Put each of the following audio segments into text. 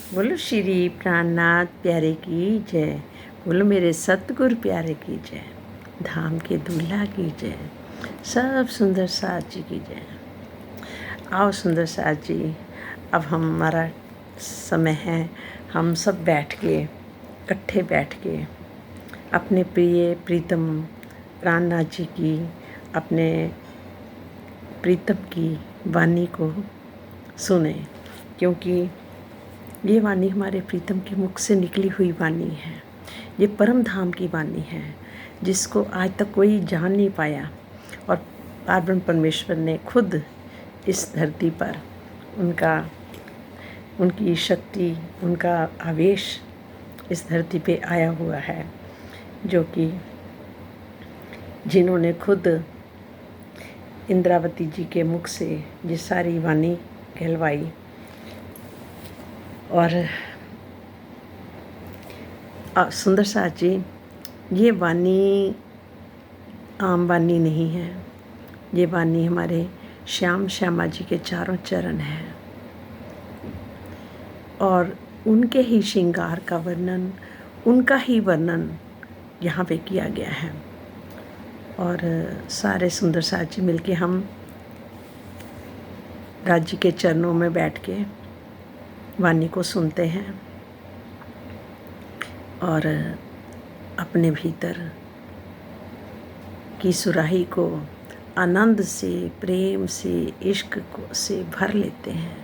बोलो श्री प्राणनाथ प्यारे की जय। बोलो मेरे सतगुरु प्यारे की जय। धाम के दूल्हा की जय। सब सुंदर साथ जी की जय। आओ सुंदर साथ जी, अब हमारा समय है, हम सब बैठ के इकट्ठे बैठ के अपने प्रिय प्रीतम प्राणनाथ जी की, अपने प्रीतम की वाणी को सुने, क्योंकि ये वाणी हमारे प्रीतम के मुख से निकली हुई वाणी है। ये परम धाम की वाणी है, जिसको आज तक कोई जान नहीं पाया, और पारब्रह्म परमेश्वर ने खुद इस धरती पर उनकी शक्ति, उनका आवेश इस धरती पे आया हुआ है, जो कि जिन्होंने खुद इंद्रावती जी के मुख से ये सारी वाणी कहलवाई। और सुंदर साथ जी, ये वाणी आम वाणी नहीं है, ये वाणी हमारे श्यामा जी के चारों चरण हैं, और उनके ही श्रृंगार का वर्णन, उनका ही वर्णन यहाँ पे किया गया है। और सारे सुंदर साथ जी मिलके हम राज्य के चरणों में बैठ के वाणी को सुनते हैं और अपने भीतर की सुराही को आनंद से, प्रेम से, इश्क से भर लेते हैं।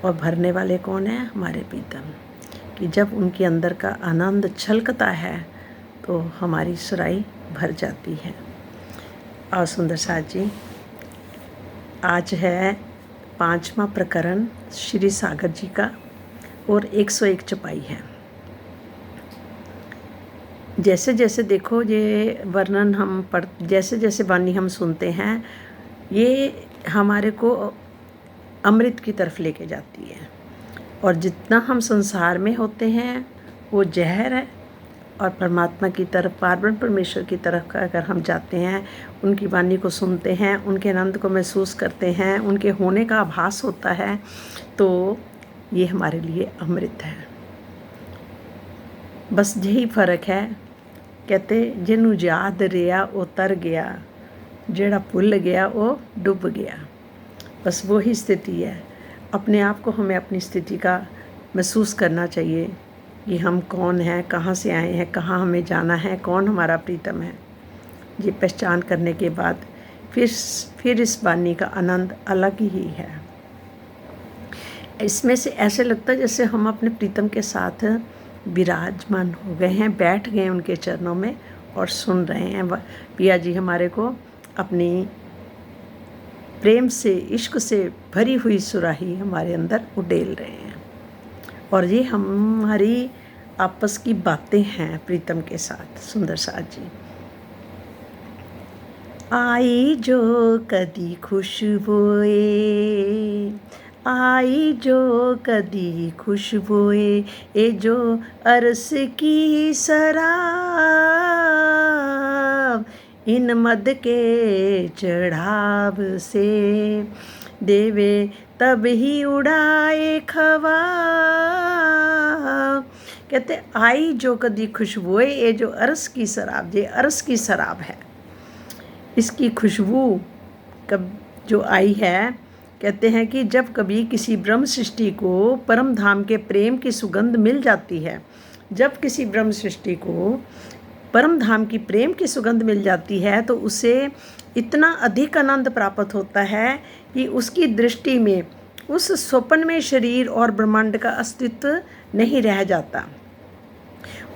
और भरने वाले कौन है? हमारे प्रीतम। कि जब उनके अंदर का आनंद छलकता है तो हमारी सुराही भर जाती है। और सुंदर साथ जी, आज है 5वां प्रकरण श्री सागर जी का, और 101 चौपाई है। जैसे जैसे देखो ये वर्णन हम जैसे जैसे वाणी हम सुनते हैं, ये हमारे को अमृत की तरफ लेके जाती है। और जितना हम संसार में होते हैं वो जहर है, और परमात्मा की तरफ, पारब्रह्म परमेश्वर की तरफ अगर हम जाते हैं, उनकी वाणी को सुनते हैं, उनके आनंद को महसूस करते हैं, उनके होने का आभास होता है, तो ये हमारे लिए अमृत है। बस यही फ़र्क है। कहते जिन्हों याद रिया वो तर गया, जेड़ा भुल गया वो डूब गया। बस वही स्थिति है। अपने आप को हमें अपनी स्थिति का महसूस करना चाहिए कि हम कौन हैं, कहाँ से आए हैं, कहाँ हमें जाना है, कौन हमारा प्रीतम है। ये पहचान करने के बाद फिर इस वाणी का आनंद अलग ही है। इसमें से ऐसे लगता है जैसे हम अपने प्रीतम के साथ विराजमान हो गए हैं, बैठ गए उनके चरणों में और सुन रहे हैं। पिया जी हमारे को अपनी प्रेम से, इश्क से भरी हुई सुराही हमारे अंदर उडेल रहे हैं। और ये हमारी आपस की बातें हैं प्रीतम के साथ। सुंदर साथ जी, आई जो कदी खुशबुए, आई जो कदी खुशबुए, ए जो अरस की शराब, इन मद के चढ़ाव से देवे तब ही उड़ाए ख्वाब। कहते आई जो कदी खुशबुए, ये जो अरस की शराब, ये अरस की शराब है, इसकी खुशबू कब जो आई है, कहते हैं कि जब कभी किसी ब्रह्म सृष्टि को परम धाम के प्रेम की सुगंध मिल जाती है, जब किसी ब्रह्म सृष्टि को परम धाम की प्रेम की सुगंध मिल जाती है, तो उसे इतना अधिक आनंद प्राप्त होता है कि उसकी दृष्टि में उस स्वप्न में शरीर और ब्रह्मांड का अस्तित्व नहीं रह जाता,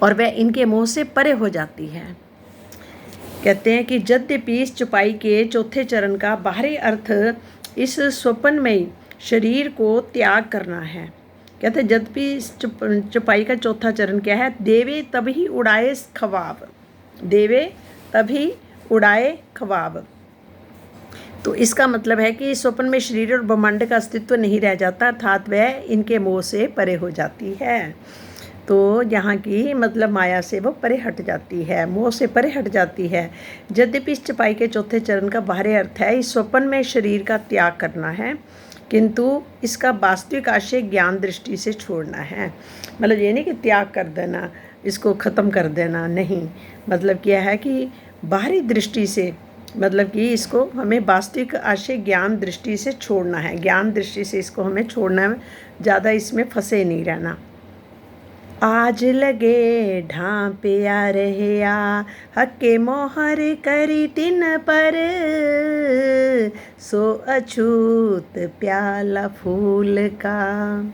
और वह इनके मोह से परे हो जाती है। कहते हैं कि यद्यपि इस चौपाई के चौथे चरण का बाहरी अर्थ इस स्वप्न में शरीर को त्याग करना है। कहते हैं यद्यपि इस चौपाई का चौथा चरण क्या है? देवे तभी उड़ाए ख्वाब, देवे तभी उड़ाए ख्वाब। तो इसका मतलब है कि स्वप्न में शरीर और ब्रह्मांड का अस्तित्व नहीं रह जाता, अर्थात वह इनके मोह से परे हो जाती है। तो यहाँ की मतलब माया से वो परे हट जाती है, मोह से परे हट जाती है। यद्यपि इस चौपाई के चौथे चरण का बाहरी अर्थ है इस स्वप्न में शरीर का त्याग करना है, किंतु इसका वास्तविक आशय ज्ञान दृष्टि से छोड़ना है। मतलब ये नहीं कि त्याग कर देना, इसको ख़त्म कर देना, नहीं। मतलब क्या है कि बाहरी दृष्टि से, मतलब कि इसको हमें वास्तविक आशय ज्ञान दृष्टि से छोड़ना है। ज्ञान दृष्टि से इसको हमें छोड़ना है, ज़्यादा इसमें फंसे नहीं रहना। आज लगे ढांपे आ रहे आ, हक्के मोहर करी तिन पर, सो अछूत प्याला फूल का,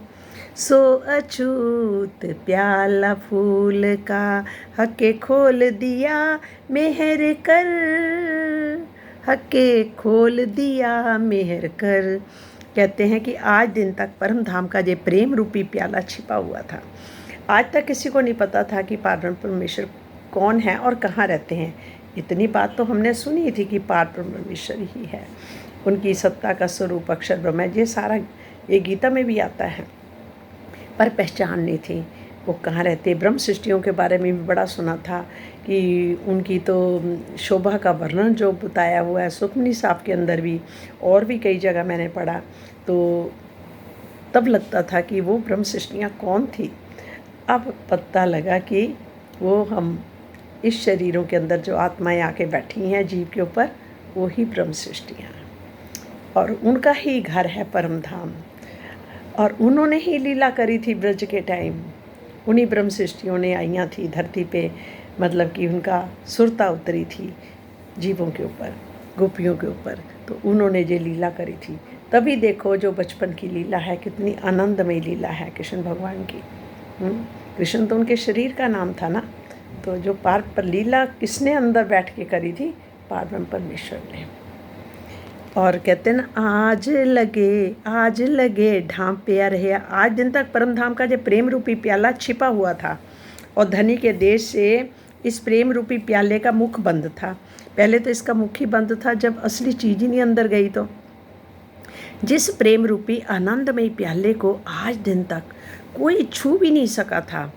सो अछूत प्याला फूल का, हक्के खोल दिया मेहर कर, हक्के खोल दिया मेहर कर। कहते हैं कि आज दिन तक परम धाम का ये प्रेम रूपी प्याला छिपा हुआ था। आज तक किसी को नहीं पता था कि पारब्रह्म परमेश्वर कौन है और कहाँ रहते हैं। इतनी बात तो हमने सुनी थी कि पारब्रह्म परमेश्वर ही है, उनकी सत्ता का स्वरूप अक्षर ब्रह्म है, ये सारा ये गीता में भी आता है, पर पहचान नहीं थी वो कहाँ रहते। ब्रह्म सृष्टियों के बारे में भी बड़ा सुना था कि उनकी तो शोभा का वर्णन जो बताया हुआ है सुखमनी साहब के अंदर भी, और भी कई जगह मैंने पढ़ा, तो तब लगता था कि वो ब्रह्म सृष्टियाँ कौन थी। अब पता लगा कि वो हम इस शरीरों के अंदर जो आत्माएं आके बैठी हैं जीव के ऊपर, वो ही ब्रह्म सृष्टियाँ हैं और उनका ही घर है परम धाम। और उन्होंने ही लीला करी थी ब्रज के टाइम, उन्हीं ब्रह्म सृष्टियों ने आईयाँ थी धरती पे, मतलब कि उनका सुरता उतरी थी जीवों के ऊपर, गोपियों के ऊपर, तो उन्होंने ये लीला करी थी। तभी देखो जो बचपन की लीला है कितनी आनंदमय लीला है कृष्ण भगवान की। कृष्ण तो उनके शरीर का नाम था ना, तो जो पार पर लीला किसने अंदर बैठ के करी थी, पारब्रह्म परमेश्वर ने। और कहते हैं ना, आज लगे ढांपे आ रहे। आज दिन तक परम धाम का जो प्रेम रूपी प्याला छिपा हुआ था और धनी के देश से इस प्रेम रूपी प्याले का मुख बंद था। पहले तो इसका मुख ही बंद था, जब असली चीज़ ही नहीं अंदर गई। तो जिस प्रेम रूपी आनंदमय प्याले को आज दिन तक कोई छू भी नहीं सका था,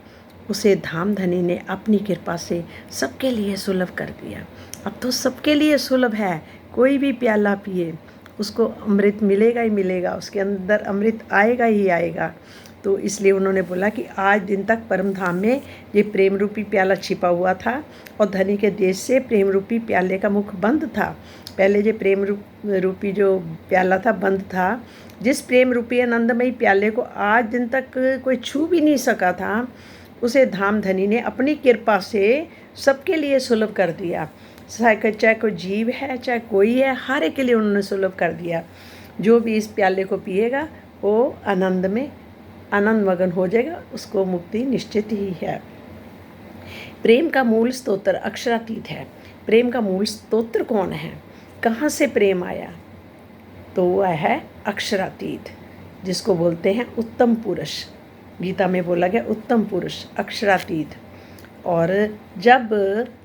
उसे धाम धनी ने अपनी कृपा से सबके लिए सुलभ कर दिया। अब तो सबके लिए सुलभ है, कोई भी प्याला पिए उसको अमृत मिलेगा ही मिलेगा, उसके अंदर अमृत आएगा ही आएगा। तो इसलिए उन्होंने बोला कि आज दिन तक परम धाम में ये प्रेम रूपी प्याला छिपा हुआ था और धनी के देश से प्रेम रूपी प्याले का मुख बंद था। पहले जो प्रेम रूपी जो प्याला था बंद था, जिस प्रेम रूपी आनंदमयी प्याले को आज दिन तक कोई छू भी नहीं सका था, उसे धाम धनी ने अपनी कृपा से सबके लिए सुलभ कर दिया। चाहे कोई जीव है चाहे कोई है, हर एक के लिए उन्होंने सुलभ कर दिया। जो भी इस प्याले को पिएगा वो आनंद में आनंद मगन हो जाएगा, उसको मुक्ति निश्चित ही है। प्रेम का मूल स्तोत्र अक्षरातीत है। प्रेम का मूल स्तोत्र कौन है, कहाँ से प्रेम आया, तो वह है अक्षरातीत, जिसको बोलते हैं उत्तम पुरुष। गीता में बोला गया उत्तम पुरुष अक्षरातीत। और जब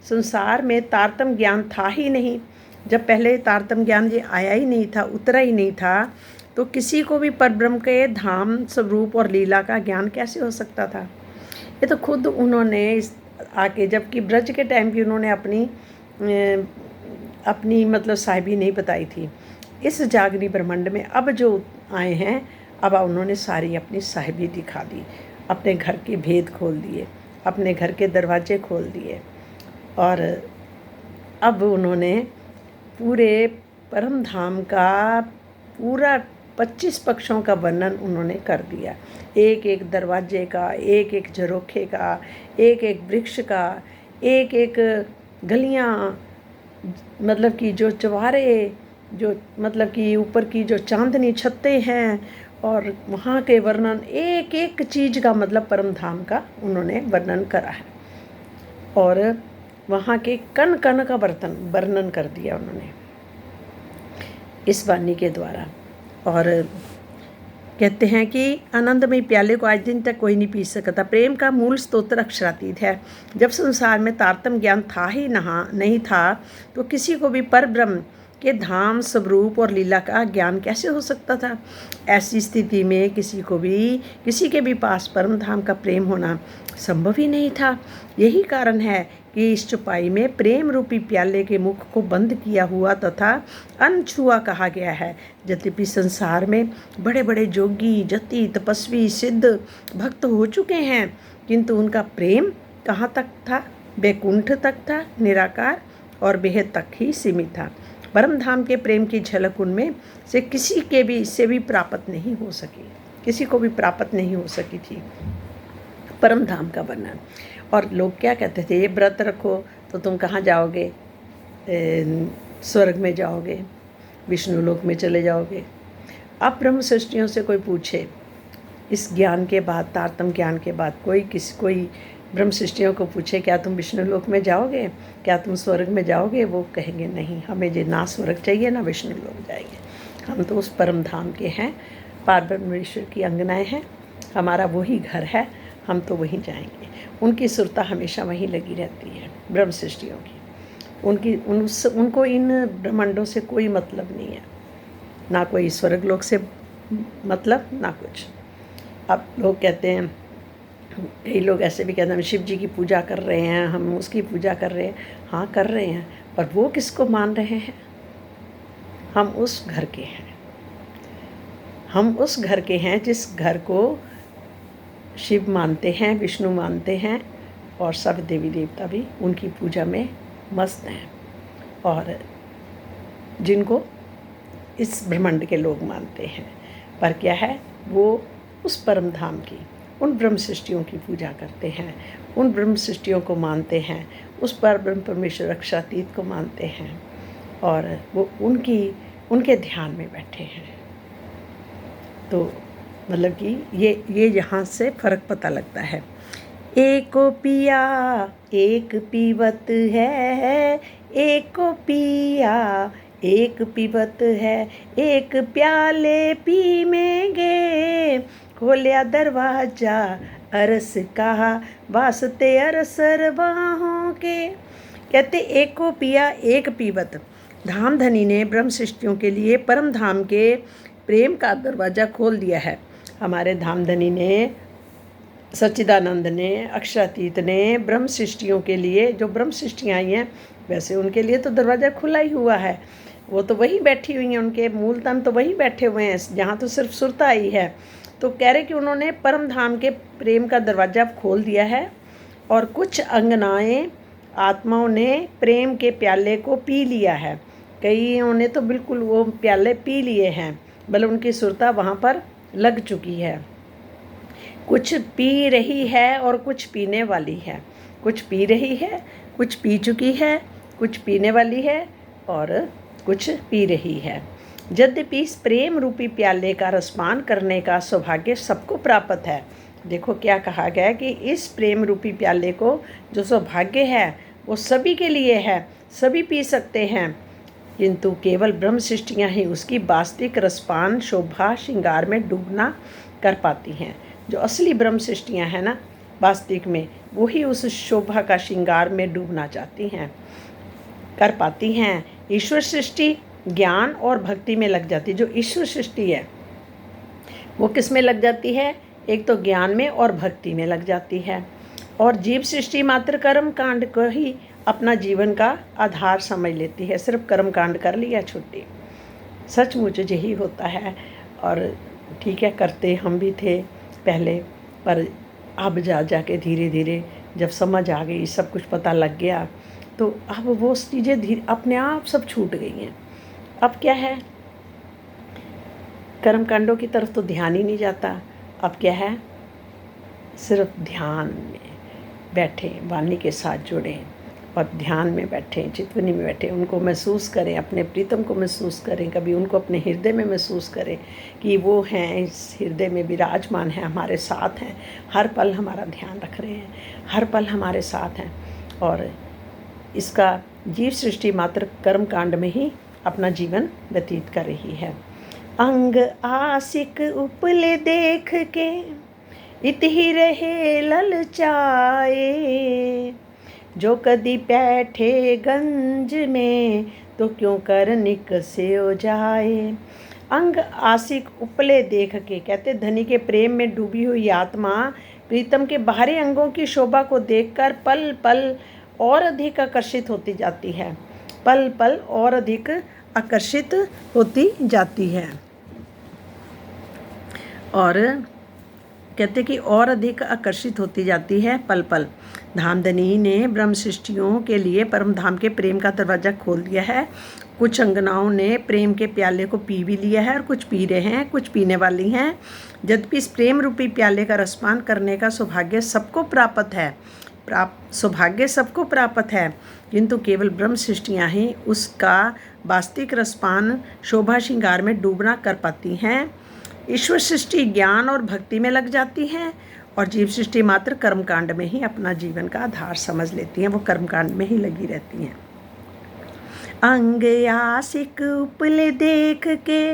संसार में तारतम ज्ञान था ही नहीं, जब पहले तारतम ज्ञान ये आया ही नहीं था, उतरा ही नहीं था, तो किसी को भी परब्रह्म के धाम स्वरूप और लीला का ज्ञान कैसे हो सकता था। ये तो खुद उन्होंने इस आके, जबकि ब्रज के टाइम की उन्होंने अपनी मतलब साहिबी नहीं बताई थी। इस जागनी ब्रह्मांड में अब जो आए हैं, अब उन्होंने सारी अपनी साहिबी दिखा दी, अपने घर के भेद खोल दिए, अपने घर के दरवाजे खोल दिए। और अब उन्होंने पूरे परम धाम का पूरा 25 पक्षों का वर्णन उन्होंने कर दिया, एक एक दरवाजे का, एक एक झरोखे का, एक एक वृक्ष का, एक एक गलियाँ, मतलब कि जो चौबारे, जो मतलब कि ऊपर की जो चांदनी छतें हैं, और वहाँ के वर्णन एक एक चीज़ का, मतलब परम धाम का उन्होंने वर्णन करा है। और वहाँ के कण कण का वर्णन कर दिया उन्होंने इस वाणी के द्वारा। और कहते हैं कि आनंदमय प्याले को आज दिन तक कोई नहीं पी सकता। प्रेम का मूल स्तोत्र अक्षरातीत है। जब संसार में तारतम ज्ञान था ही नहीं था, तो किसी को भी पर ब्रह्म कि धाम, स्वरूप और लीला का ज्ञान कैसे हो सकता था। ऐसी स्थिति में किसी के भी पास परम धाम का प्रेम होना संभव ही नहीं था। यही कारण है कि इस चौपाई में प्रेम रूपी प्याले के मुख को बंद किया हुआ तथा अनछुआ कहा गया है। यद्यपि संसार में बड़े बड़े जोगी, जति, तपस्वी, सिद्ध, भक्त हो चुके हैं, किंतु उनका प्रेम कहाँ तक था? वैकुंठ तक था, निराकार और बेहद तक ही सीमित था। परम धाम के प्रेम की झलक उनमें से किसी से भी प्राप्त नहीं हो सकी, किसी को भी प्राप्त नहीं हो सकी थी परम धाम का वर्णन। और लोग क्या कहते थे, ये व्रत रखो तो तुम कहाँ जाओगे? स्वर्ग में जाओगे, विष्णु लोक में चले जाओगे। अब ब्रह्म सृष्टियों से कोई पूछे, इस ज्ञान के बाद, तारतम ज्ञान के बाद कोई ब्रह्म सृष्टियों को पूछे, क्या तुम विष्णु लोक में जाओगे, क्या तुम स्वर्ग में जाओगे? वो कहेंगे नहीं, हमें जो ना स्वर्ग चाहिए ना विष्णु लोक जाएंगे, हम तो उस परम धाम के हैं, पारब्रह्मेश्वर की अंगनाएं हैं, हमारा वही घर है, हम तो वहीं जाएंगे। उनकी सुरता हमेशा वहीं लगी रहती है ब्रह्म सृष्टियों की। उनको इन ब्रह्मांडों से कोई मतलब नहीं है, ना कोई स्वर्ग लोक से मतलब, ना कुछ। अब लोग कहते हैं, कई लोग ऐसे भी कहते हैं हम शिव जी की पूजा कर रहे हैं, हम उसकी पूजा कर रहे हैं। हाँ, कर रहे हैं, पर वो किसको मान रहे हैं? हम उस घर के हैं, हम उस घर के हैं जिस घर को शिव मानते हैं, विष्णु मानते हैं, और सब देवी देवता भी उनकी पूजा में मस्त हैं, और जिनको इस ब्रह्मांड के लोग मानते हैं। पर क्या है, वो उस परम धाम की, उन ब्रह्म सृष्टियों की पूजा करते हैं, उन ब्रह्म सृष्टियों को मानते हैं, उस पर ब्रह्म परमेश्वर अक्षरातीत को मानते हैं, और वो उनके ध्यान में बैठे हैं। तो मतलब कि ये यहाँ से फ़र्क पता लगता है। एको पिया एक पीवत है, एको पिया एक पीवत है, एक प्याले पीमेंगे, खोलिया दरवाजा अरस कहा, वास्ते अरसर बाहों के। कहते एको पिया एक पीवत, धाम धनी ने ब्रह्म सृष्टियों के लिए परम धाम के प्रेम का दरवाज़ा खोल दिया है। हमारे धाम धनी ने, सच्चिदानंद ने, अक्षरातीत ने ब्रह्म सृष्टियों के लिए, जो ब्रह्म सृष्टियाँ आई हैं, वैसे उनके लिए तो दरवाज़ा खुला ही हुआ है। वो तो वहीं बैठी हुई हैं, उनके मूल तन तो वहीं बैठे हुए हैं, जहाँ तो सिर्फ सुरता आई है। तो कह रहे कि उन्होंने परम धाम के प्रेम का दरवाज़ा खोल दिया है, और कुछ अंगनाएँ आत्माओं ने प्रेम के प्याले को पी लिया है। कईयों ने तो बिल्कुल वो प्याले पी लिए हैं, मतलब उनकी सुरता वहाँ पर लग चुकी है। कुछ पी रही है और कुछ पीने वाली है, कुछ पी रही है, कुछ पी चुकी है, कुछ पीने वाली है, और कुछ पी रही है। यद्यपि इस प्रेम रूपी प्याले का रसपान करने का सौभाग्य सबको प्राप्त है। देखो क्या कहा गया है कि इस प्रेम रूपी प्याले को जो सौभाग्य है वो सभी के लिए है, सभी पी सकते हैं, किंतु केवल ब्रह्म सृष्टियाँ ही उसकी वास्तविक रसपान, शोभा, श्रृंगार में डूबना कर पाती हैं। जो असली ब्रह्म सृष्टियाँ हैं ना, वास्तविक में वही उस शोभा का श्रृंगार में डूबना चाहती हैं, कर पाती हैं। ईश्वर सृष्टि ज्ञान और भक्ति में लग जाती है। जो ईश्वर सृष्टि है वो किस में लग जाती है? एक तो ज्ञान में और भक्ति में लग जाती है। और जीव सृष्टि मात्र कर्म कांड को ही अपना जीवन का आधार समझ लेती है। सिर्फ कर्म कांड कर लिया, छुट्टी। सचमुच यही होता है। और ठीक है, करते हम भी थे पहले, पर अब जाके धीरे धीरे जब समझ आ गई, सब कुछ पता लग गया, तो अब वो चीज़ें धीरे अपने आप सब छूट गई हैं। अब क्या है, कर्म कांडों की तरफ तो ध्यान ही नहीं जाता। अब क्या है, सिर्फ ध्यान में बैठे, वाणी के साथ जुड़े और ध्यान में बैठे, चितवनी में बैठे, उनको महसूस करें, अपने प्रीतम को महसूस करें, कभी उनको अपने हृदय में महसूस करें कि वो हैं, इस हृदय में विराजमान हैं, हमारे साथ हैं, हर पल हमारा ध्यान रख रहे हैं, हर पल हमारे साथ हैं। और इसका जीव सृष्टि मात्र कर्म कांड में ही अपना जीवन व्यतीत कर रही है। अंग आशिक उपले देख के इत ही रहे ललचाए, जो कदी बैठे गंज में तो क्यों कर निकसे हो जाए। अंग आशिक उपले देख के, कहते धनी के प्रेम में डूबी हुई आत्मा प्रीतम के बाहरी अंगों की शोभा को देखकर पल पल और अधिक आकर्षित होती जाती है, पल पल और अधिक आकर्षित होती जाती है। और कहते कि और अधिक आकर्षित होती जाती है पल पल। धामधनी ने ब्रह्म सृष्टियों के लिए परम धाम के प्रेम का दरवाज़ा खोल दिया है। कुछ अंगनाओं ने प्रेम के प्याले को पी भी लिया है और कुछ पी रहे हैं, कुछ पीने वाली हैं। यद्यपि इस प्रेम रूपी प्याले का रसपान करने का सौभाग्य सबको प्राप्त है, सौभाग्य सबको प्राप्त है, किंतु केवल ब्रह्म सृष्टियाँ ही उसका वास्तविक रसपान शोभा श्रृंगार में डूबना कर पाती हैं। ईश्वर सृष्टि ज्ञान और भक्ति में लग जाती है और जीव सृष्टि मात्र कर्मकांड में ही अपना जीवन का आधार समझ लेती हैं, वो कर्मकांड में ही लगी रहती हैं। अंग आशिक उपले देख के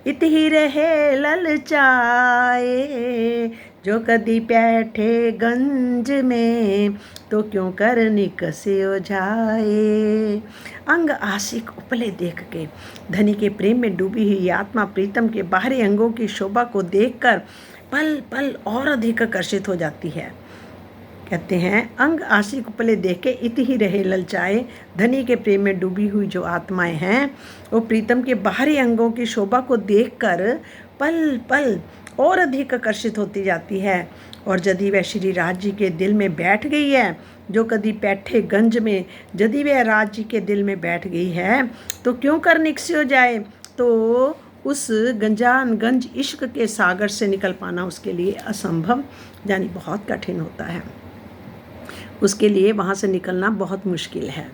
इत ही रहे ललचाए, जो कदी बैठे गंज में तो क्यों कर निकसे हो जाए। अंग आशिक उपले देख के, धनी के प्रेम में डूबी हुई आत्मा प्रीतम के बाहरी अंगों की शोभा को देखकर पल पल और अधिक आकर्षित हो जाती है। कहते हैं अंग आशिक उपले देख के इत ही रहे ललचाए, धनी के प्रेम में डूबी हुई जो आत्माएं हैं वो प्रीतम के बाहरी अंगों की शोभा को देखकर पल पल और अधिक आकर्षित होती जाती है। और यदि वह श्री राज जी के दिल में बैठ गई है, जो कदी बैठे गंज में यदि वह राज जी के दिल में बैठ गई है तो क्यों कर निकसी हो जाए। तो उस गंज इश्क के सागर से निकल पाना उसके लिए असंभव यानी बहुत कठिन होता है, उसके लिए वहाँ से निकलना बहुत मुश्किल है।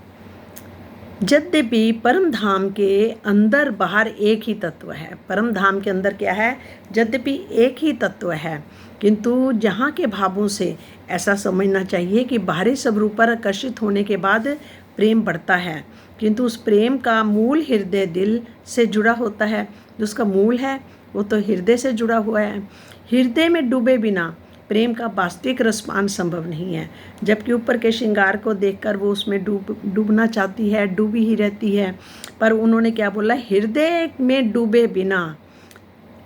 यद्यपि परम धाम के अंदर बाहर एक ही तत्व है, परम धाम के अंदर क्या है, यद्यपि एक ही तत्व है, किंतु जहाँ के भावों से ऐसा समझना चाहिए कि बाहरी स्वरूप पर आकर्षित होने के बाद प्रेम बढ़ता है, किंतु उस प्रेम का मूल हृदय दिल से जुड़ा होता है। जो उसका मूल है वो तो हृदय से जुड़ा हुआ है। हृदय में डूबे बिना प्रेम का वास्तविक रसपान संभव नहीं है। जबकि ऊपर के श्रृंगार को देखकर वो उसमें डूबना चाहती है, डूबी ही रहती है, पर उन्होंने क्या बोला, हृदय में डूबे बिना।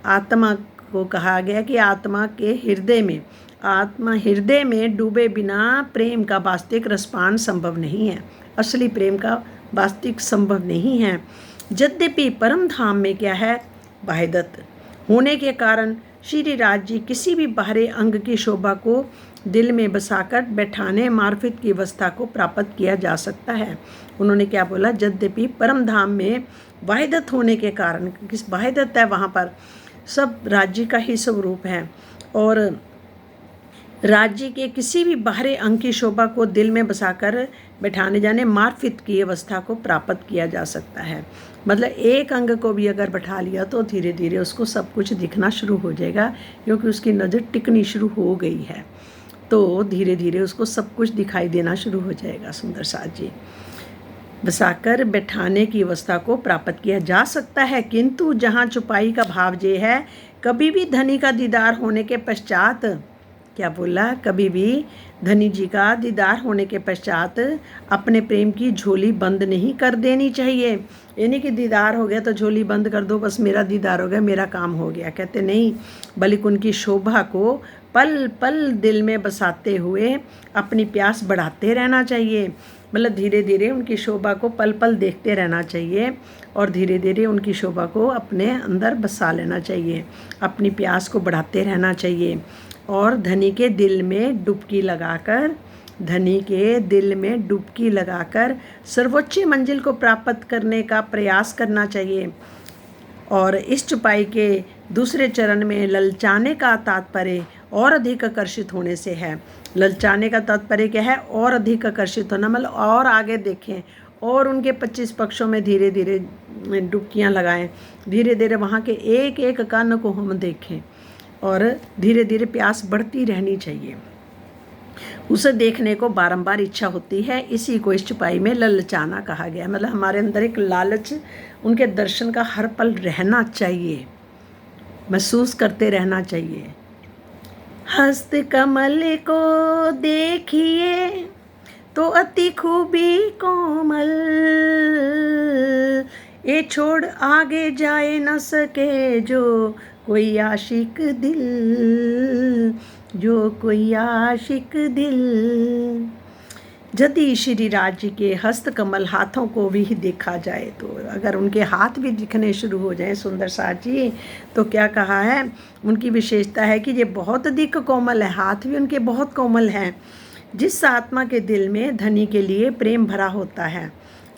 आत्मा को कहा गया कि आत्मा के हृदय में, आत्मा हृदय में डूबे बिना प्रेम का वास्तविक रसपान संभव नहीं है, असली प्रेम का वास्तविक संभव नहीं है। यद्यपि परम धाम में क्या है, वाहिदत होने के कारण श्री राज जी किसी भी बाहरी अंग की शोभा को दिल में बसाकर बैठाने मार्फत की अवस्था को प्राप्त किया जा सकता है। उन्होंने क्या बोला, यद्यपि परम धाम में वाहिदत होने के कारण, किस वाहिदत है वहाँ पर, सब राज्य का ही स्वरूप है और राज्य के किसी भी बाहरी अंग की शोभा को दिल में बसाकर बैठाने जाने मार्फत की अवस्था को प्राप्त किया जा सकता है। मतलब एक अंग को भी अगर बैठा लिया तो धीरे धीरे उसको सब कुछ दिखना शुरू हो जाएगा, क्योंकि उसकी नज़र टिकनी शुरू हो गई है, तो धीरे धीरे उसको सब कुछ दिखाई देना शुरू हो जाएगा। सुंदर साथ जी, बसाकर बैठाने की अवस्था को प्राप्त किया जा सकता है, किंतु जहाँ छुपाई का भाव ये है, कभी भी धनी का दीदार होने के पश्चात, क्या बोला, कभी भी धनी जी का दीदार होने के पश्चात अपने प्रेम की झोली बंद नहीं कर देनी चाहिए। यानी कि दीदार हो गया तो झोली बंद कर दो, बस मेरा दीदार हो गया, मेरा काम हो गया, कहते नहीं, बल्कि उनकी शोभा को पल पल दिल में बसाते हुए अपनी प्यास बढ़ाते रहना चाहिए। मतलब धीरे धीरे उनकी शोभा को पल पल देखते रहना चाहिए और धीरे धीरे उनकी शोभा को अपने अंदर बसा लेना चाहिए, अपनी प्यास को बढ़ाते रहना चाहिए और धनी के दिल में डुबकी लगाकर, धनी के दिल में डुबकी लगाकर सर्वोच्च मंजिल को प्राप्त करने का प्रयास करना चाहिए। और इस छुपाई के दूसरे चरण में ललचाने का तात्पर्य और अधिक आकर्षित होने से है। ललचाने का तात्पर्य क्या है, और अधिक आकर्षित होना, मतलब और आगे देखें और उनके 25 पक्षों में धीरे धीरे डुबकियाँ लगाएं, धीरे धीरे वहाँ के एक एक कण को हम देखें और धीरे धीरे प्यास बढ़ती रहनी चाहिए। उसे देखने को बारंबार इच्छा होती है, इसी को इस छुपाई में ललचाना कहा गया। मतलब हमारे अंदर एक लालच, उनके दर्शन का हर पल रहना चाहिए, महसूस करते रहना चाहिए। हस्त कमल को देखिए तो अति खूबी कोमल, ये छोड़ आगे जाए न सके जो कोई आशिक दिल, जो कोई आशिक दिल। यदि श्री राज जी के हस्त कमल हाथों को भी देखा जाए तो अगर उनके हाथ भी दिखने शुरू हो जाएं सुंदर साज जी, तो क्या कहा है, उनकी विशेषता है कि ये बहुत अधिक कोमल है, हाथ भी उनके बहुत कोमल हैं। जिस आत्मा के दिल में धनी के लिए प्रेम भरा होता है,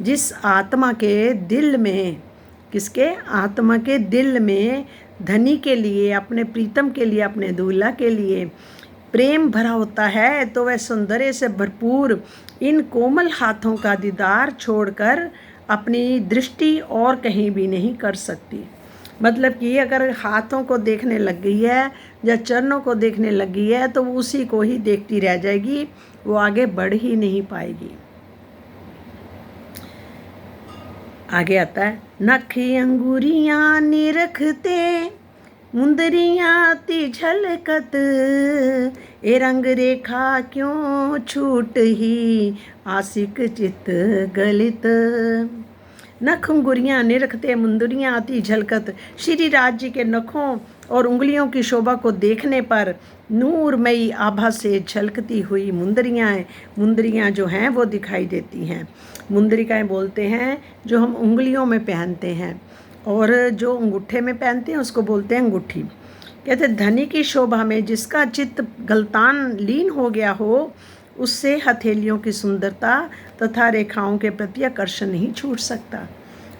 जिस आत्मा के दिल में, किसके, आत्मा के दिल में धनी के लिए, अपने प्रीतम के लिए, अपने दूल्हा के लिए प्रेम भरा होता है, तो वह सौंदर्य से भरपूर इन कोमल हाथों का दीदार छोड़कर अपनी दृष्टि और कहीं भी नहीं कर सकती। मतलब कि अगर हाथों को देखने लग गई है या चरणों को देखने लग गई है तो उसी को ही देखती रह जाएगी, वो आगे बढ़ ही नहीं पाएगी। आगे आता है, नखी अंगूरियां निरखते मुंदरियां ती झलकत, ए रंग रेखा क्यों छूट ही आशिक चित गलित। नख उंगुरियाँ निरखते मुंदरियाँ आती झलकत। श्री राज जी के नखों और उंगलियों की शोभा को देखने पर नूरमयी आभा से झलकती हुई मुंदरियाँ जो हैं वो दिखाई देती हैं। मुंदरिकाएँ बोलते हैं जो हम उंगलियों में पहनते हैं, और जो अंगूठे में पहनते हैं उसको बोलते हैं अंगूठी। कहते धनी की शोभा में जिसका चित्त गलतान लीन हो गया हो, उससे हथेलियों की सुंदरता तथा रेखाओं के प्रति आकर्षण नहीं छूट सकता।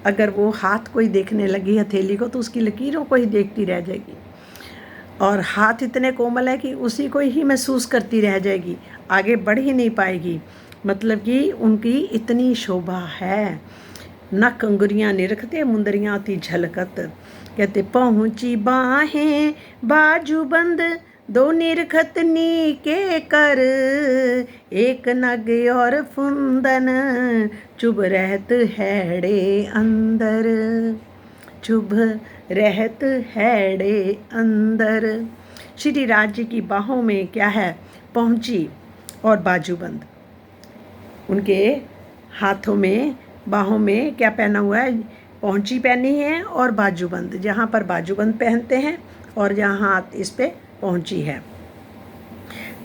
अगर वो हाथ कोई देखने लगी हथेली को तो उसकी लकीरों को ही देखती रह जाएगी, और हाथ इतने कोमल है कि उसी को ही महसूस करती रह जाएगी, आगे बढ़ ही नहीं पाएगी। मतलब कि उनकी इतनी शोभा है। नख अंगुरियाँ निरखते मुंदरियाँ आती झलकत। कहते पहुँची बाहें बाजू बंद दो निरखत नी के कर, एक नग और फुंदन चुभ रहत हैड़े अंदर, चुभ रहत हैड़े अंदर। श्री राज जी की बाहों में क्या है, पहुँची और बाजूबंद। उनके हाथों में, बाहों में क्या पहना हुआ है, पहुँची पहनी है और बाजूबंद। जहाँ पर बाजूबंद पहनते हैं और जहाँ हाथ इस पे पहुँची है।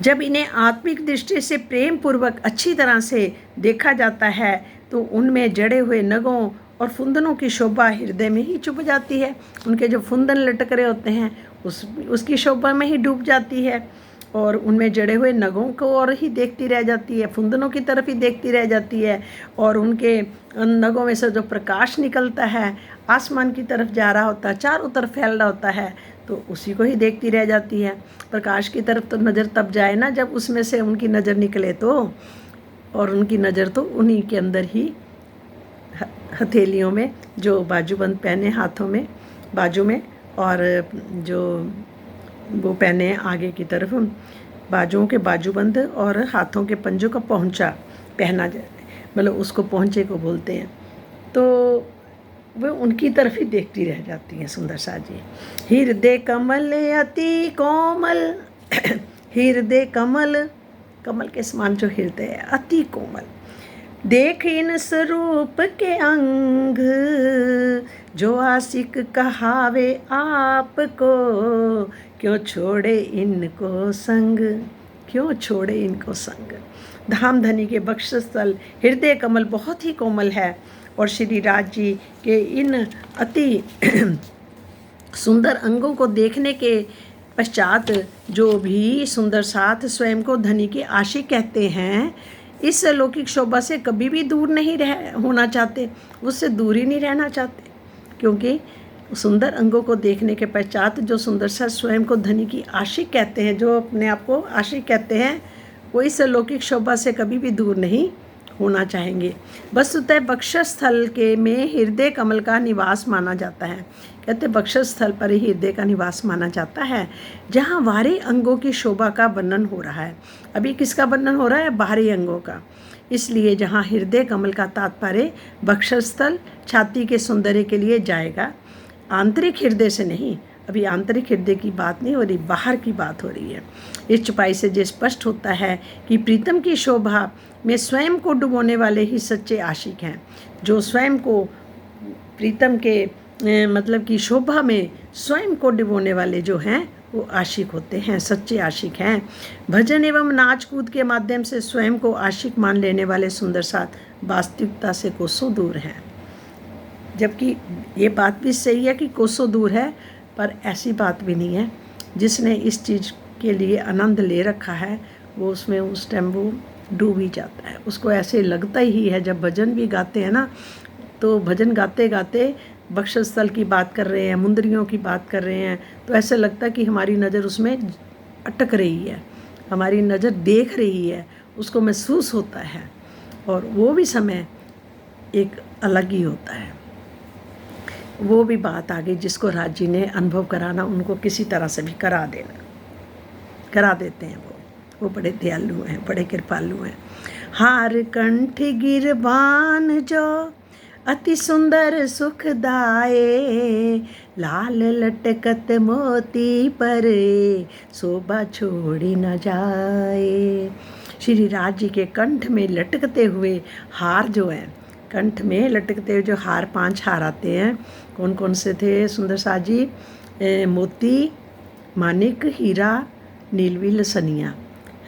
जब इन्हें आत्मिक दृष्टि से प्रेम पूर्वक अच्छी तरह से देखा जाता है तो उनमें जड़े हुए नगों और फुंदनों की शोभा हृदय में ही चुभ जाती है। उनके जो फुंदन लटक रहे होते हैं उसकी शोभा में ही डूब जाती है, और उनमें जड़े हुए नगों को और ही देखती रह जाती है, फुंदनों की तरफ ही देखती रह जाती है। और उनके नगों में से जो प्रकाश निकलता है आसमान की तरफ जा रहा होता है, चारों तरफ फैल रहा होता है, तो उसी को ही देखती रह जाती है। प्रकाश की तरफ तो नज़र तब जाए ना जब उसमें से उनकी नज़र निकले तो, और उनकी नज़र तो उन्हीं के अंदर ही, हथेलियों में जो बाजूबंद पहने, हाथों में बाजू में, और जो वो पहने आगे की तरफ, बाजुओं के बाजूबंद और हाथों के पंजों का पहुंचा पहना जाए, मतलब उसको पहुंचे को बोलते हैं। तो वो उनकी तरफ ही देखती रह जाती हैं। सुंदर सा जी, हृदय कमल अति कोमल, हृदय कमल, कमल के समान जो हृदय है अति कोमल, देख इन स्वरूप के अंग, जो आशिक कहावे आपको, क्यों छोड़े इनको संग, क्यों छोड़े इनको संग। धाम धनी के बक्षस्थल हृदय कमल बहुत ही कोमल है, और श्री राज जी के इन अति सुंदर अंगों को देखने के पश्चात जो भी सुंदर साथ स्वयं को धनी के आशिक कहते हैं, इस अलौकिक शोभा से कभी भी दूर नहीं होना चाहते, उससे दूर ही नहीं रहना चाहते, क्योंकि सुंदर अंगों को देखने के पश्चात जो सुंदर सा स्वयं को धनी की आशिक कहते हैं, जो अपने आप को आशिक कहते हैं, वो इस अलौकिक शोभा से कभी भी दूर नहीं होना चाहेंगे। वस्तुतः बक्षस्थल के में हृदय कमल का निवास माना जाता है। कहते बक्षस्थल पर ही हृदय का निवास माना जाता है, जहाँ बाहरी अंगों की शोभा का वर्णन हो रहा है। अभी किसका वर्णन हो रहा है? बाहरी अंगों का। इसलिए जहाँ हृदय कमल का तात्पर्य बक्षस्थल छाती के सौंदर्य के लिए जाएगा, आंतरिक हृदय से नहीं। अभी आंतरिक हृदय की बात नहीं हो रही, बाहर की बात हो रही है। इस चुपाई से ये स्पष्ट होता है कि प्रीतम की शोभा में स्वयं को डुबोने वाले ही सच्चे आशिक हैं, जो स्वयं को प्रीतम के मतलब कि शोभा में स्वयं को डिबोने वाले जो हैं वो आशिक होते हैं, सच्चे आशिक हैं। भजन एवं नाच कूद के माध्यम से स्वयं को आशिक मान लेने वाले सुंदर साथ वास्तविकता से कोसों दूर हैं। जबकि ये बात भी सही है कि कोसों दूर है, पर ऐसी बात भी नहीं है। जिसने इस चीज़ के लिए आनंद ले रखा है वो उसमें उस टाइम वो डूब ही जाता है। उसको ऐसे लगता ही है, जब भजन भी गाते हैं ना, तो भजन गाते गाते बक्षस्थल की बात कर रहे हैं, मुंदरियों की बात कर रहे हैं, तो ऐसा लगता है कि हमारी नज़र उसमें अटक रही है, हमारी नज़र देख रही है, उसको महसूस होता है। और वो भी समय एक अलग ही होता है। वो भी बात आ गई जिसको राज जी ने अनुभव कराना, उनको किसी तरह से भी करा देते हैं। वो बड़े दयालु हैं, बड़े कृपालु हैं। हार कंठ गिरबान जो अति सुंदर सुखदाए, लाल लटकत मोती पर शोभा छोड़ी न जाए। श्री राज जी के कंठ में लटकते हुए हार जो हैं, कंठ में लटकते हुए जो हार, 5 हार आते हैं, कौन कौन से थे सुंदर साथ जी? मोती, मानिक, हीरा, नीलवी, लसनिया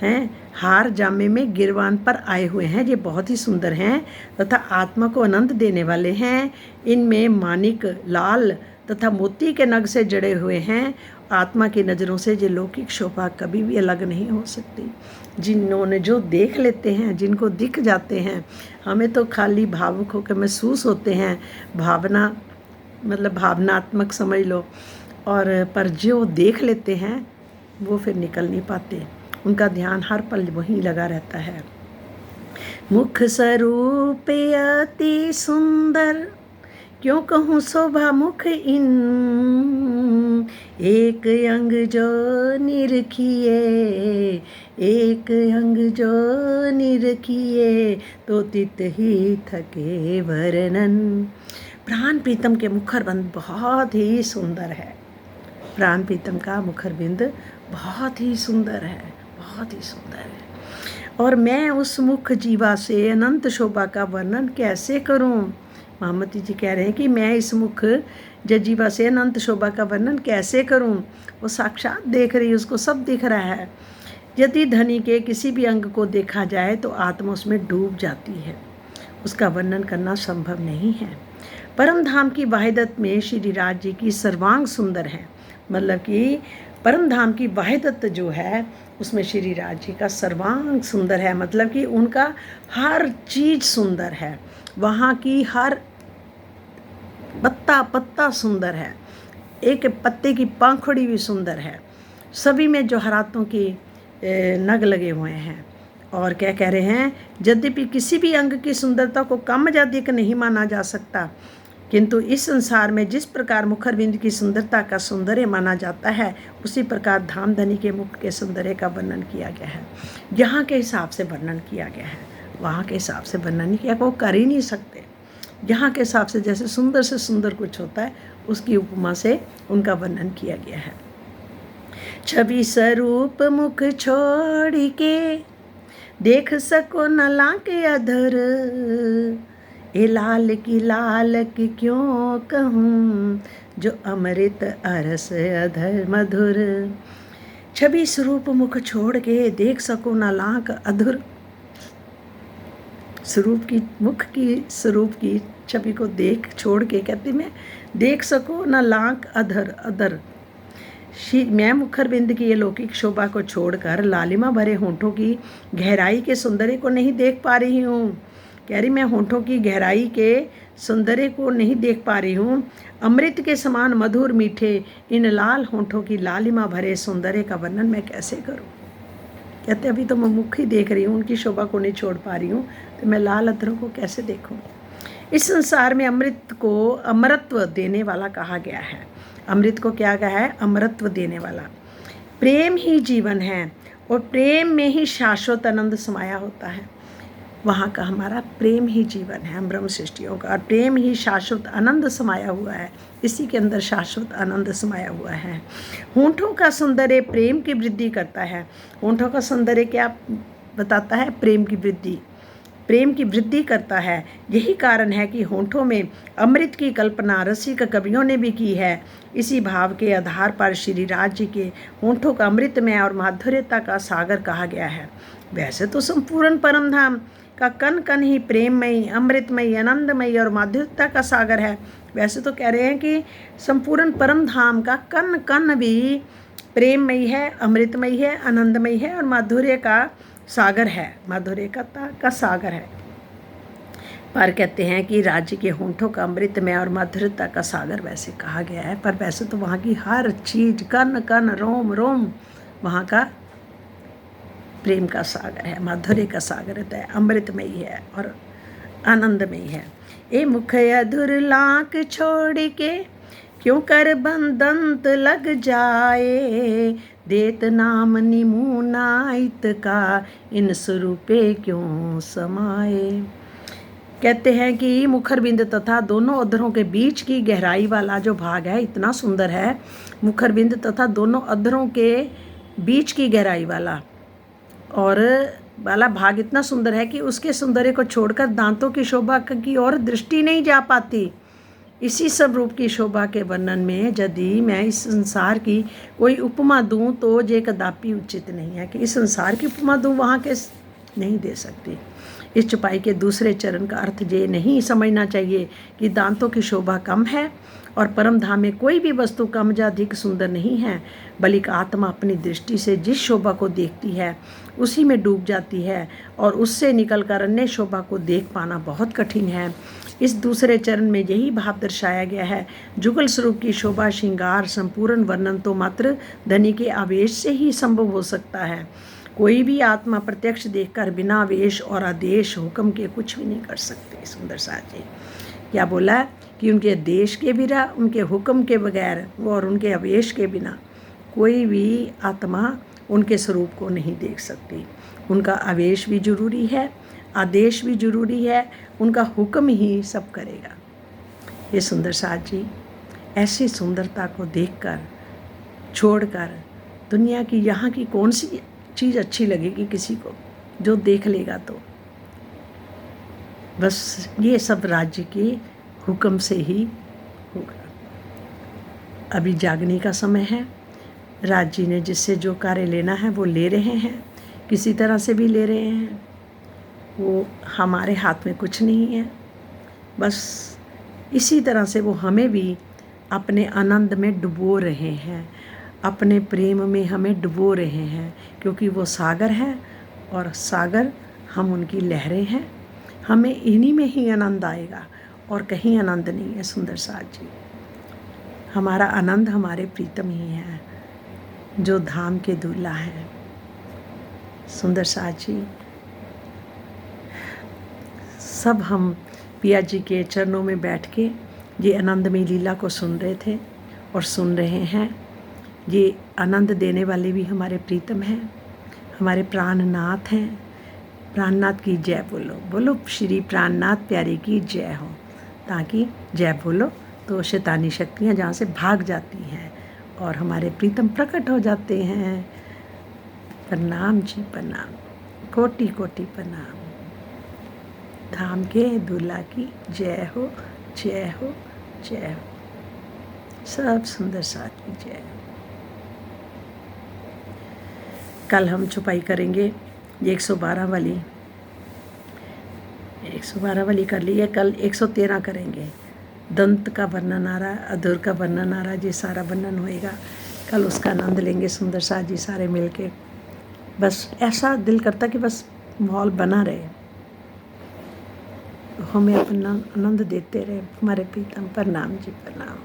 हैं। हार जामे में गिरवान पर आए हुए हैं, ये बहुत ही सुंदर हैं तथा आत्मा को आनंद देने वाले हैं। इनमें मानिक, लाल तथा मोती के नग से जड़े हुए हैं। आत्मा की नज़रों से ये लौकिक शोभा कभी भी अलग नहीं हो सकती। जिन्होंने जो देख लेते हैं, जिनको दिख जाते हैं, हमें तो खाली भावुक होकर महसूस होते हैं, भावना मतलब भावनात्मक समझ लो, और पर जो देख लेते हैं वो फिर निकल नहीं पाते, उनका ध्यान हर पल वहीं लगा रहता है। मुख स्वरूप अति सुंदर, क्यों कहूँ शोभा मुख इन, एक अंग जो निरखिए, एक अंग जो निरखिए, तो तित ही थके वर्णन। प्राण प्रीतम के मुखरबंद बहुत ही सुंदर है। प्राण प्रीतम का मुखरबिंद बहुत ही सुंदर है, बहुत ही सुंदर है। और मैं उस मुख जीवा से अनंत शोभा का वर्णन कैसे करूं? महामती जी कह रहे हैं कि मैं इस मुख जीवा से अनंत शोभा का वर्णन कैसे करूं? वो साक्षात देख रही है, उसको सब दिख रहा है। यदि धनी के किसी भी अंग को देखा जाए तो आत्मा उसमें डूब जाती है, उसका वर्णन करना संभव नहीं है। परम धाम की वाहिदत में श्री राज जी की सर्वांग सुंदर है, मतलब कि परम धाम की वाहिदत जो है उसमें श्री राज जी का सर्वांग सुंदर है, मतलब कि उनका हर चीज़ सुंदर है, वहाँ की हर पत्ता पत्ता सुंदर है, एक पत्ते की पंखुड़ी भी सुंदर है, सभी में जौहरातों की नग लगे हुए हैं। और क्या कह रहे हैं? यद्यपि किसी भी अंग की सुंदरता को कम या अधिक नहीं माना जा सकता, किंतु इस संसार में जिस प्रकार मुखरबिंद की सुंदरता का सौंदर्य माना जाता है, उसी प्रकार धामधनी के मुख के सौंदर्य का वर्णन किया गया है। यहाँ के हिसाब से वर्णन किया गया है, वहाँ के हिसाब से वर्णन नहीं किया, वो कर ही नहीं सकते। यहाँ के हिसाब से जैसे सुंदर से सुंदर कुछ होता है, उसकी उपमा से उनका वर्णन किया गया है। छवि स्वरूप मुख छोड़ के देख सको न लाके अधर, ए लाल की क्यों कहूँ, जो अमृत अरस अधर मधुर। छवि स्वरूप मुख छोड़ के देख सको न लाक अधर, स्वरूप की मुख की स्वरूप की छवि को देख छोड़ के कहती मैं देख सको न लाक अधर अधर। मैं मुखरबिंद की ये लौकिक शोभा को छोड़कर लालिमा भरे होंठों की गहराई के सौंदर्य को नहीं देख पा रही हूँ। कह रही मैं होंठों की गहराई के सौंदर्य को नहीं देख पा रही हूँ। अमृत के समान मधुर मीठे इन लाल होंठों की लालिमा भरे सौंदर्य का वर्णन मैं कैसे करूँ? कहते अभी तो मैं मुख ही देख रही हूँ, उनकी शोभा को नहीं छोड़ पा रही हूँ, तो मैं लाल अधरों को कैसे देखूँ? इस संसार में अमृत को अमरत्व देने वाला कहा गया है। अमृत को क्या कहा है? अमरत्व देने वाला। प्रेम ही जीवन है और प्रेम में ही शाश्वत आनंद समाया होता है। वहाँ का हमारा प्रेम ही जीवन है, हम ब्रह्म सृष्टियों का, और प्रेम ही शाश्वत आनंद समाया हुआ है, इसी के अंदर शाश्वत आनंद समाया हुआ है। होंठों का सौंदर्य प्रेम की वृद्धि करता है। होंठों का सौंदर्य क्या बताता है? प्रेम की वृद्धि। प्रेम की वृद्धि करता है। यही कारण है कि होठों में अमृत की कल्पना रसिक कवियों ने भी की है। इसी भाव के आधार पर श्री राज जी के होठों का अमृतमय और माधुर्यता का सागर कहा गया है। वैसे तो संपूर्ण परम धाम का कण कण ही प्रेममयी, अमृतमयी, आनंदमयी और माधुर्यता का सागर है। वैसे तो कह रहे हैं कि संपूर्ण परम धाम का कण कण भी प्रेममयी है, अमृतमयी है, आनंदमयी है और माधुर्य का सागर है, माधुर्यता का सागर है। पर कहते हैं कि राज्य के होठों का अमृतमय और माधुर्यता का सागर वैसे कहा गया है, पर वैसे तो वहाँ की हर चीज, कण कण, रोम रोम वहाँ का प्रेम का सागर है, माधुर्य का सागर है, अमृतमयी है और आनंदमयी है। ए मुख अधुर लाख छोड़ के क्यों कर बंदंत लग जाए, देत नाम निमूना इत का इन स्वरूपे क्यों समाए। कहते हैं कि मुखरबिंद तथा दोनों अधरों के बीच की गहराई वाला जो भाग है इतना सुंदर है। मुखरबिंद तथा दोनों अधरों के बीच की गहराई वाला भाग इतना सुंदर है कि उसके सौंदर्य को छोड़कर दांतों की शोभा की ओर दृष्टि नहीं जा पाती। इसी सब रूप की शोभा के वर्णन में यदि मैं इस संसार की कोई उपमा दूं तो ये कदापि उचित नहीं है कि इस संसार की उपमा दूं, वहाँ के नहीं दे सकती। इस चौपाई के दूसरे चरण का अर्थ ये नहीं समझना चाहिए कि दांतों की शोभा कम है और परम धाम में कोई भी वस्तु कम या अधिक सुंदर नहीं है, बल्कि आत्मा अपनी दृष्टि से जिस शोभा को देखती है उसी में डूब जाती है और उससे निकलकर अन्य शोभा को देख पाना बहुत कठिन है। इस दूसरे चरण में यही भाव दर्शाया गया है। जुगल स्वरूप की शोभा श्रृंगार संपूर्ण वर्णन तो मात्र धनी के आवेश से ही संभव हो सकता है। कोई भी आत्मा प्रत्यक्ष देखकर बिना आवेश और आदेश हुक्म के कुछ भी नहीं कर सकते। सुंदर साथ जी क्या बोला कि उनके देश के बिना, उनके हुक्म के बगैर और उनके आवेश के बिना कोई भी आत्मा उनके स्वरूप को नहीं देख सकती। उनका आवेश भी जरूरी है, आदेश भी जरूरी है, उनका हुक्म ही सब करेगा। ये सुंदर साथ जी ऐसी सुंदरता को देखकर छोड़कर दुनिया की यहाँ की कौन सी चीज़ अच्छी लगेगी किसी को जो देख लेगा तो बस ये सब राज्य के हुक्म से ही होगा। अभी जागने का समय है। राज्य ने जिससे जो कार्य लेना है वो ले रहे हैं, किसी तरह से भी ले रहे हैं, वो हमारे हाथ में कुछ नहीं है। बस इसी तरह से वो हमें भी अपने आनंद में डुबो रहे हैं, अपने प्रेम में हमें डुबो रहे हैं, क्योंकि वो सागर है और सागर हम उनकी लहरें हैं। हमें इन्हीं में ही आनंद आएगा और कहीं आनंद नहीं है। सुंदर साथ जी हमारा आनंद हमारे प्रीतम ही है जो धाम के दूल्हा हैं। सुंदर साथ जी सब हम पिया जी के चरणों में बैठ के ये आनंदमयी लीला को सुन रहे थे और सुन रहे हैं। ये आनंद देने वाले भी हमारे प्रीतम हैं, हमारे प्राणनाथ हैं। प्राणनाथ की जय बोलो, बोलो श्री प्राणनाथ प्यारे की जय हो। ताकि जय बोलो तो शैतानी शक्तियाँ जहाँ से भाग जाती हैं और हमारे प्रीतम प्रकट हो जाते हैं। प्रणाम जी प्रणाम, कोटि कोटि प्रणाम। धाम के दूल्हा की जय हो, जय हो, जय हो। सब सुंदर साथ की जय हो। कल हम छुपाई करेंगे ये 112 वाली, 112 वाली कर ली है। कल 113 करेंगे। दंत का वर्णन आ रहा है, अधूर का वर्णन आ रहा है, ये सारा वर्णन होएगा। कल उसका आनंद लेंगे सुंदर साथ जी सारे मिलके। बस ऐसा दिल करता कि बस माहौल बना रहे, हमें अपना आनंद देते रहे हमारे प्रीतम। प्रणाम जी प्रणाम।